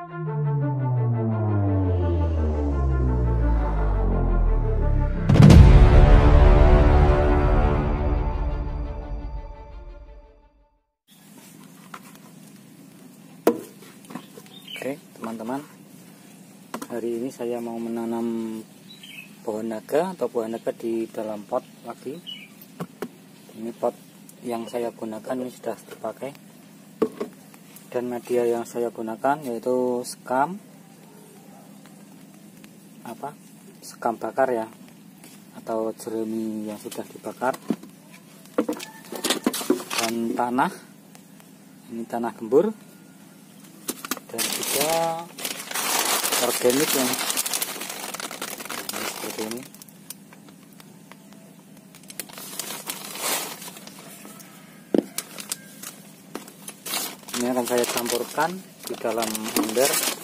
Oke teman-teman, hari ini saya mau menanam pohon naga atau buah naga di dalam pot lagi. Ini pot yang saya gunakan ini sudah dipakai, dan media yang saya gunakan yaitu sekam bakar ya, atau jerami yang sudah dibakar, dan tanah, ini tanah gembur, dan juga organik yang seperti ini. Ini akan saya campurkan di dalam ember.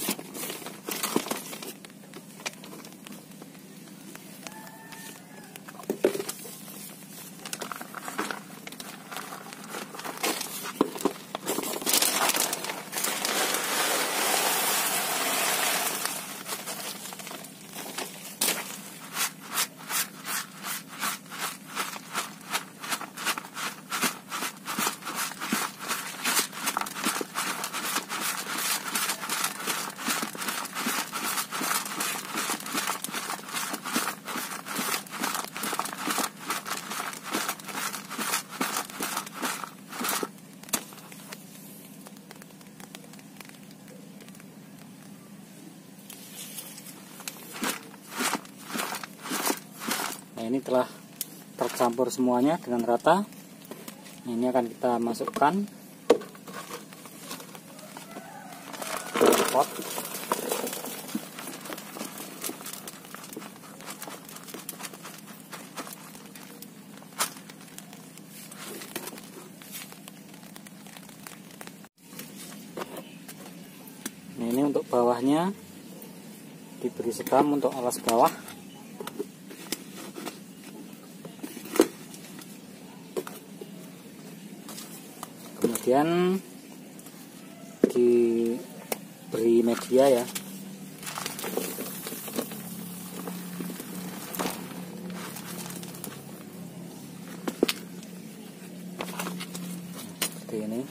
Nah, ini telah tercampur semuanya dengan rata. Nah, ini akan kita masukkan ke pot. Nah, ini untuk bawahnya diberi sekam untuk alas bawah. Kemudian diberi media ya. Seperti ini.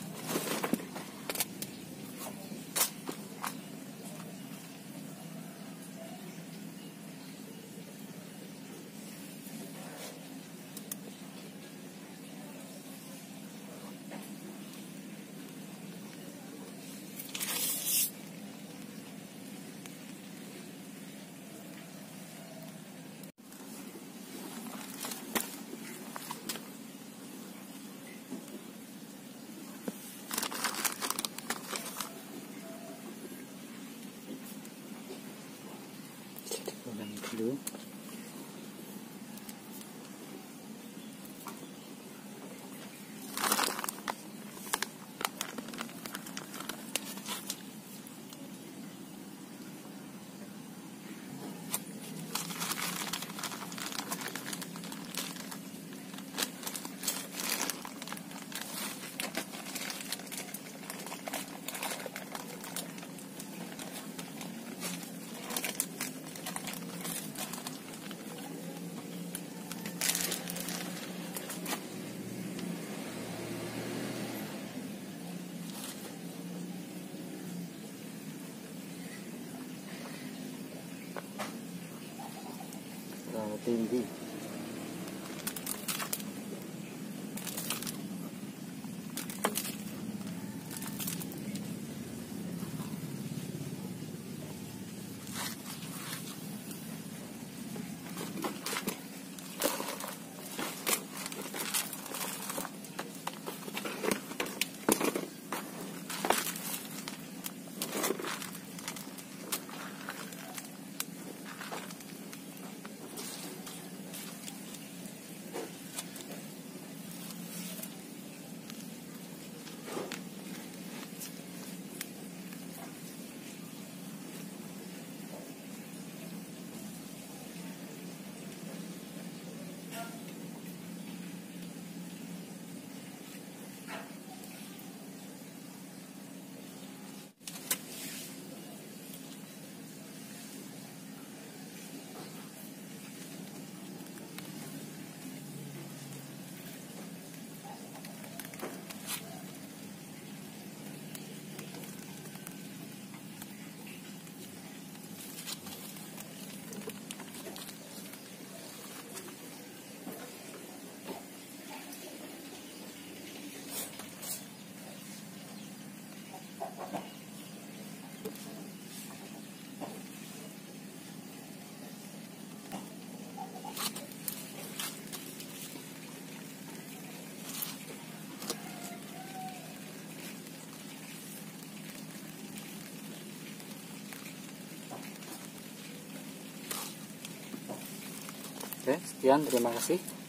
Dulu. Tinggi. Oke, sekian, terima kasih.